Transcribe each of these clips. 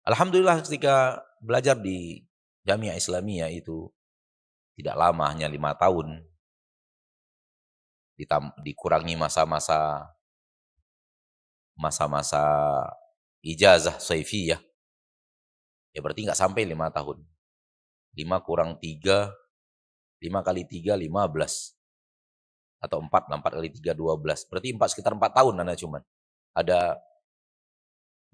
Alhamdulillah ketika belajar di Jamiah Islamiyah itu tidak lama, hanya 5 tahun, dikurangi masa-masa ijazah shaifiyah, ya berarti nggak sampai 5 tahun. 5 kurang 3, 5 kali 3, 15. Atau 4 lah, 4 kali 3, 12. Berarti sekitar 4 tahun Anda cuman. Ada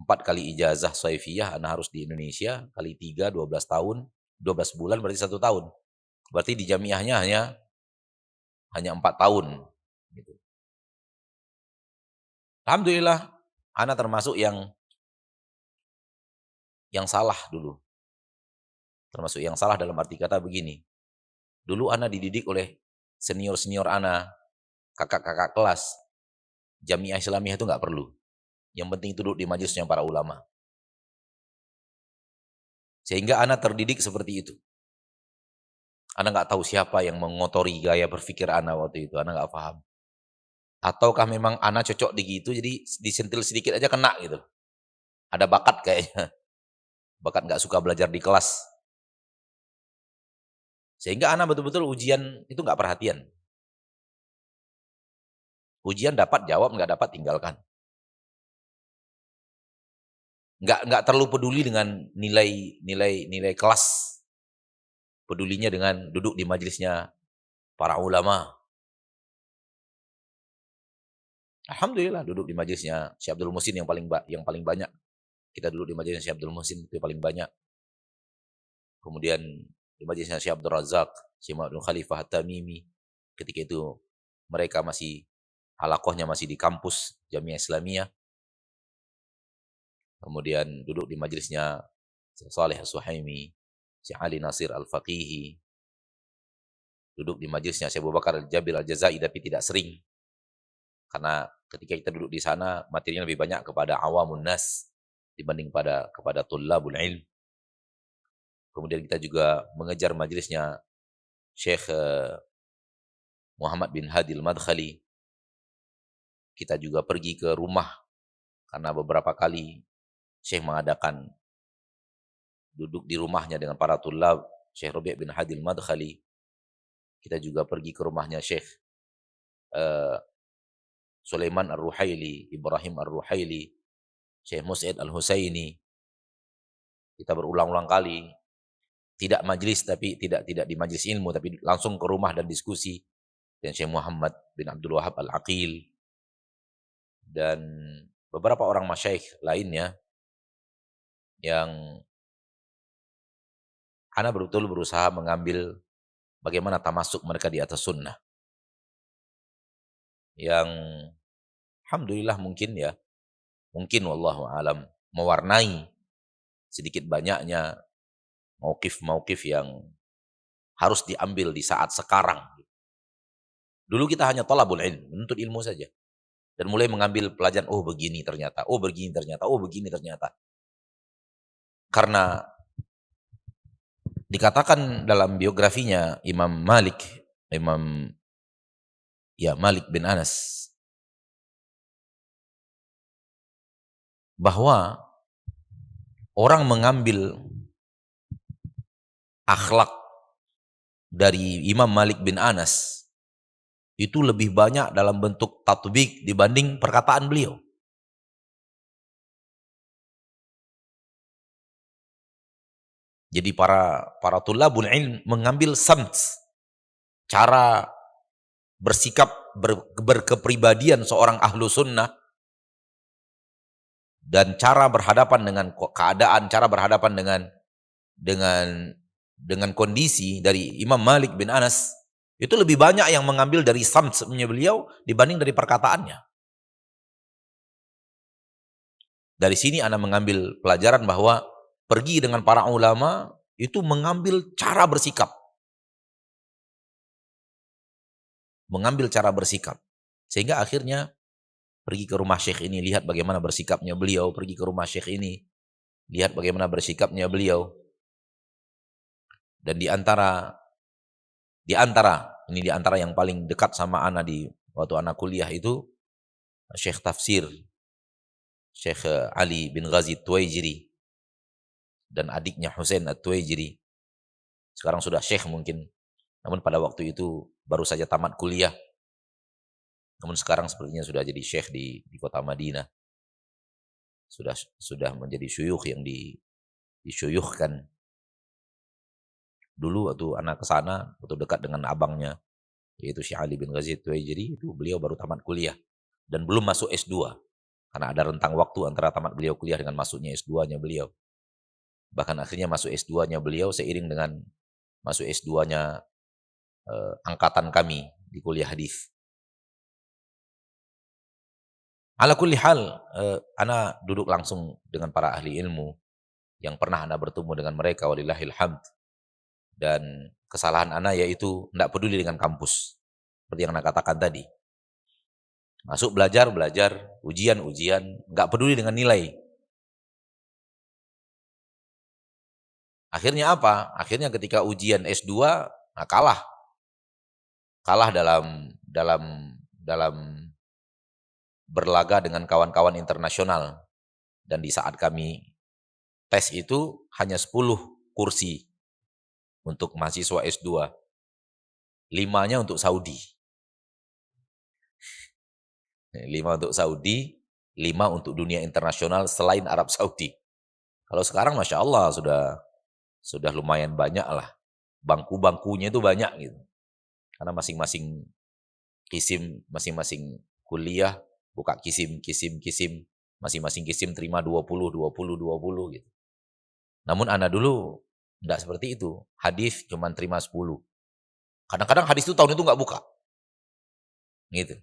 4 kali ijazah shaifiyah Anda harus di Indonesia, kali 3, 12 tahun, 12 bulan berarti 1 tahun. Berarti di jamiahnya hanya 4 tahun, gitu. Alhamdulillah, ana termasuk yang salah dulu. Termasuk yang salah dalam arti kata begini, dulu ana dididik oleh senior-senior ana, kakak-kakak kelas, Jamiah Islamiyah itu nggak perlu. Yang penting duduk di majelisnya para ulama. Sehingga ana terdidik seperti itu. Ana nggak tahu siapa yang mengotori gaya berpikir ana waktu itu, ana nggak paham. Ataukah memang ana cocok di gitu, jadi disentil sedikit aja kena gitu. Ada bakat kayaknya, bakat nggak suka belajar di kelas. Sehingga ana betul-betul ujian itu nggak perhatian. Ujian dapat jawab, nggak dapat tinggalkan. Nggak terlalu peduli dengan nilai kelas. Pedulinya dengan duduk di majelisnya para ulama. Alhamdulillah duduk di majelisnya Syekh Abdul Muhsin yang paling banyak. Kita duduk di majelisnya Syekh Abdul Muhsin itu paling banyak. Kemudian di majelisnya Syekh Abdul Razak, Syekh Abdul Khalifah At-Tamimi. Ketika itu mereka halaqahnya masih di kampus Jamiah Islamiyah. Kemudian duduk di majelisnya Syekh Saleh As-Suhaimi, Syekh Ali Nasir Al-Faqihi. Duduk di majelisnya Syekh Abu Bakar Al-Jabil Al-Jazai tapi tidak sering. Karena ketika kita duduk di sana materinya lebih banyak kepada awamun nas dibanding kepada tullabul ilm. Kemudian kita juga mengejar majelisnya Syekh Muhammad bin Hadi Al-Madkhali. Kita juga pergi ke rumah karena beberapa kali Syekh mengadakan duduk di rumahnya dengan para tullab, Syekh Rabi' bin Hadi Al-Madkhali. Kita juga pergi ke rumahnya Syekh Sulaiman Ar-Ruhaili, Ibrahim Ar-Ruhaili, Syekh Mus'id Al-Husaini. Kita berulang-ulang kali tidak majelis tapi tidak di majelis ilmu tapi langsung ke rumah dan diskusi dengan Syekh Muhammad bin Abdul Wahab Al-Aqil dan beberapa orang masyayikh lainnya yang ana betul berusaha mengambil bagaimana tamasuk mereka di atas sunnah. Yang alhamdulillah mungkin wallahu alam mewarnai sedikit banyaknya mauqif-mauqif yang harus diambil di saat sekarang. Dulu kita hanya thalabul ilm, menuntut ilmu saja. Dan mulai mengambil pelajaran, oh begini ternyata, oh begini ternyata, oh begini ternyata. Karena dikatakan dalam biografinya Malik bin Anas, bahwa orang mengambil akhlak dari Imam Malik bin Anas itu lebih banyak dalam bentuk tatbik dibanding perkataan beliau. Jadi para tulabul ilm mengambil samt, cara bersikap berkepribadian seorang ahlu sunnah dan cara berhadapan dengan keadaan, cara berhadapan dengan kondisi dari Imam Malik bin Anas itu lebih banyak yang mengambil dari samtnya beliau dibanding dari perkataannya. Dari sini Anda mengambil pelajaran bahwa pergi dengan para ulama itu mengambil cara bersikap. Mengambil cara bersikap. Sehingga akhirnya pergi ke rumah syekh ini, lihat bagaimana bersikapnya beliau. Pergi ke rumah syekh ini, lihat bagaimana bersikapnya beliau. Dan di antara yang paling dekat sama ana di waktu ana kuliah itu Syekh Tafsir Syekh Ali bin Ghazi Tuwaijiri. dan adiknya Husain At-Tuwaijiri. Sekarang sudah syekh mungkin, namun pada waktu itu baru saja tamat kuliah. Namun sekarang sepertinya sudah jadi syekh di kota Madinah. Sudah menjadi syuyukh yang disyuyukhkan. Dulu waktu anak ke sana, waktu dekat dengan abangnya, yaitu Syekh Ali bin Ghazi At-Tuwaijiri, itu beliau baru tamat kuliah dan belum masuk S2. Karena ada rentang waktu antara tamat beliau kuliah dengan masuknya S2-nya beliau. Bahkan akhirnya masuk S2-nya beliau seiring dengan masuk S2-nya angkatan kami di kuliah hadis. Ala kulli hal, ana duduk langsung dengan para ahli ilmu yang pernah ana bertemu dengan mereka, walillahil hamd. Dan kesalahan ana yaitu tidak peduli dengan kampus. Seperti yang ana katakan tadi. Masuk belajar, ujian, nggak peduli dengan nilai. Akhirnya apa? Akhirnya ketika ujian S2, nah kalah. Kalah dalam berlaga dengan kawan-kawan internasional. Dan di saat kami tes itu hanya 10 kursi untuk mahasiswa S2. 5-nya untuk Saudi. 5 untuk Saudi, 5 untuk dunia internasional selain Arab Saudi. Kalau sekarang Masya Allah sudah lumayan banyak lah. Bangku-bangkunya itu banyak gitu. Karena masing-masing kisim, masing-masing kuliah buka kisim. Masing-masing kisim terima 20 gitu. Namun anak dulu enggak seperti itu. Hadis cuma terima 10. Kadang-kadang hadis itu tahun itu enggak buka. Gitu.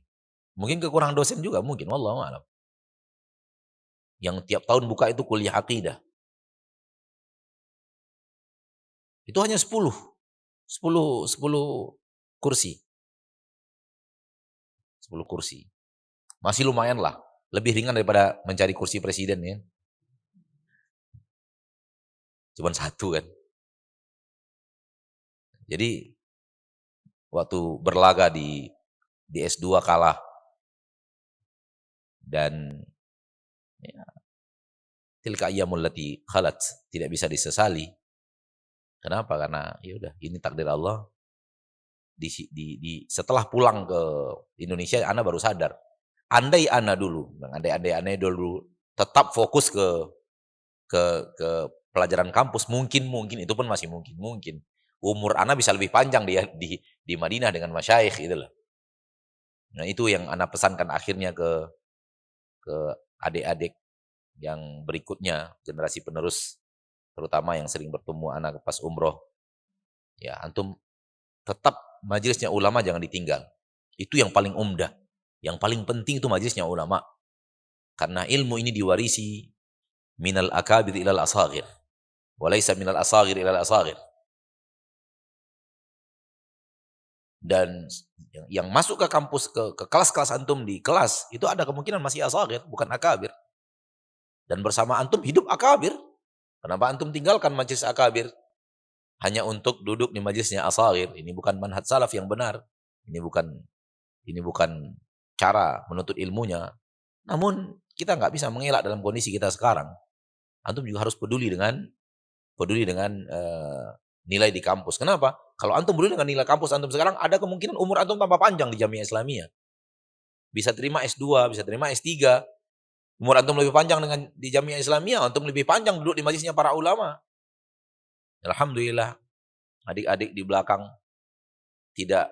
Mungkin kekurangan dosen juga mungkin, wallahu a'lam. Yang tiap tahun buka itu kuliah akidah. Itu hanya 10 kursi. 10 kursi. Masih lumayan lah. Lebih ringan daripada mencari kursi presiden ya. Cuman 1 kan. Jadi waktu berlaga di S2 kalah. Dan ya, tilka ayyamul lati khalat, tidak bisa disesali. Kenapa? Karena ya udah, ini takdir Allah. Setelah pulang ke Indonesia, ana baru sadar. Andai ana dulu tetap fokus ke pelajaran kampus, mungkin itu pun masih mungkin. Umur ana bisa lebih panjang di Madinah dengan masyayikh gitu loh. Nah, itu yang ana pesankan akhirnya ke adik-adik yang berikutnya, generasi penerus, terutama yang sering bertemu anak pas umroh. Ya, antum tetap majelisnya ulama jangan ditinggal. Itu yang paling umdah. Yang paling penting itu majelisnya ulama. Karena ilmu ini diwarisi minal akabir ilal asagir. Walaysa minal asagir ilal asagir. Dan yang masuk ke kampus, ke kelas-kelas antum di kelas, itu ada kemungkinan masih asagir, bukan akabir. Dan bersama antum hidup akabir. Kenapa antum tinggalkan majelis akabir? Hanya untuk duduk di majelisnya asagir. Ini bukan manhaj salaf yang benar. Ini bukan cara menuntut ilmunya. Namun kita nggak bisa mengelak dalam kondisi kita sekarang. Antum juga harus peduli dengan nilai di kampus. Kenapa? Kalau antum peduli dengan nilai kampus antum sekarang, ada kemungkinan umur antum tambah panjang di Jamiah Islamiyah. Bisa terima S2, bisa terima S3. Umur antum lebih panjang di Jamiah Islamiyah, antum lebih panjang duduk di majelisnya para ulama. Alhamdulillah, adik-adik di belakang tidak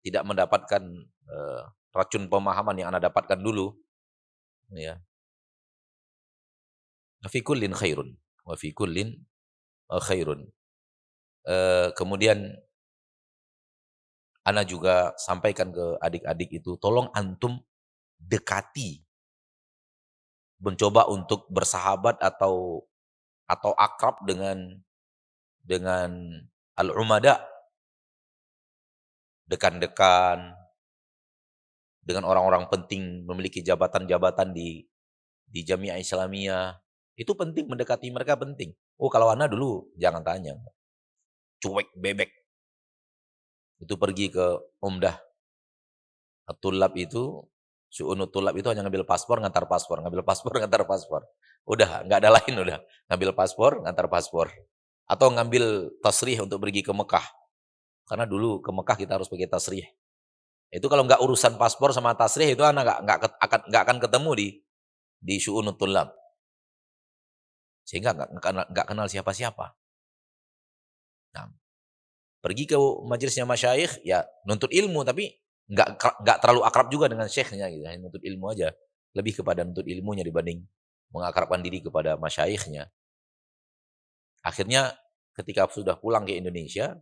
mendapatkan racun pemahaman yang Anda dapatkan dulu. Ya. Wa fi kullin khairun. Kemudian Ana juga sampaikan ke adik-adik itu, tolong antum dekati, mencoba untuk bersahabat atau akrab dengan al-umada, dekan-dekan dengan orang-orang penting, memiliki jabatan-jabatan di Jamiah Islamiyah. Itu penting, mendekati mereka penting. Oh, kalau ana dulu jangan tanya. Cuek bebek. Itu pergi ke Umdah At-Tullab itu, Syu'unut tulab itu hanya ngambil paspor, ngantar paspor, ngambil paspor, ngantar paspor. Udah, nggak ada lain udah. Ngambil paspor, ngantar paspor. Atau ngambil tasrih untuk pergi ke Mekah. Karena dulu ke Mekah kita harus pakai tasrih. Itu kalau nggak urusan paspor sama tasrih itu anak nggak akan ketemu di syu'unut tulab. Sehingga nggak kenal siapa-siapa. Nah, pergi ke majelisnya masyayikh, ya nuntut ilmu, tapi nggak terlalu akrab juga dengan syekhnya gitu, hanya nuntut ilmu aja. Lebih kepada nuntut ilmunya dibanding mengakrabkan diri kepada masyayikhnya. Akhirnya ketika sudah pulang ke Indonesia,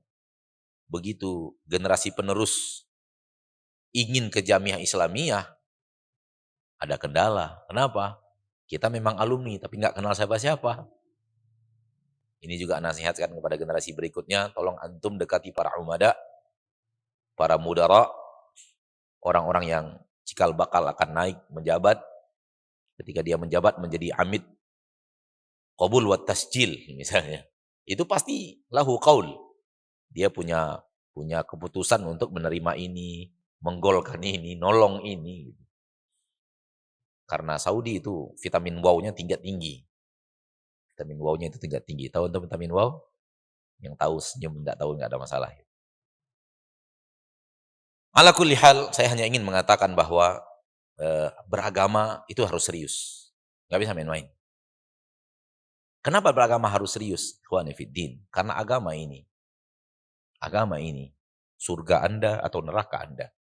begitu generasi penerus ingin ke Jamiah Islamiyah, ada kendala. Kenapa? Kita memang alumni, tapi nggak kenal siapa-siapa. Ini juga nasihatkan kepada generasi berikutnya, tolong antum dekati para umada, para mudara, orang-orang yang cikal bakal akan naik menjabat. Ketika dia menjabat menjadi amid qabul wa tasjil misalnya. Itu pasti lahu qaul. Dia punya keputusan untuk menerima ini, menggolkan ini, nolong ini. Karena Saudi itu vitamin wow-nya tinggi. Vitamin wow-nya itu tinggi. Tahu untuk vitamin wow? Yang tahu senyum, enggak tahu enggak ada masalah. Ala kulli hal, saya hanya ingin mengatakan bahwa beragama itu harus serius. Enggak bisa main-main. Kenapa beragama harus serius? Ikhwani fiddin. Karena agama ini surga Anda atau neraka Anda.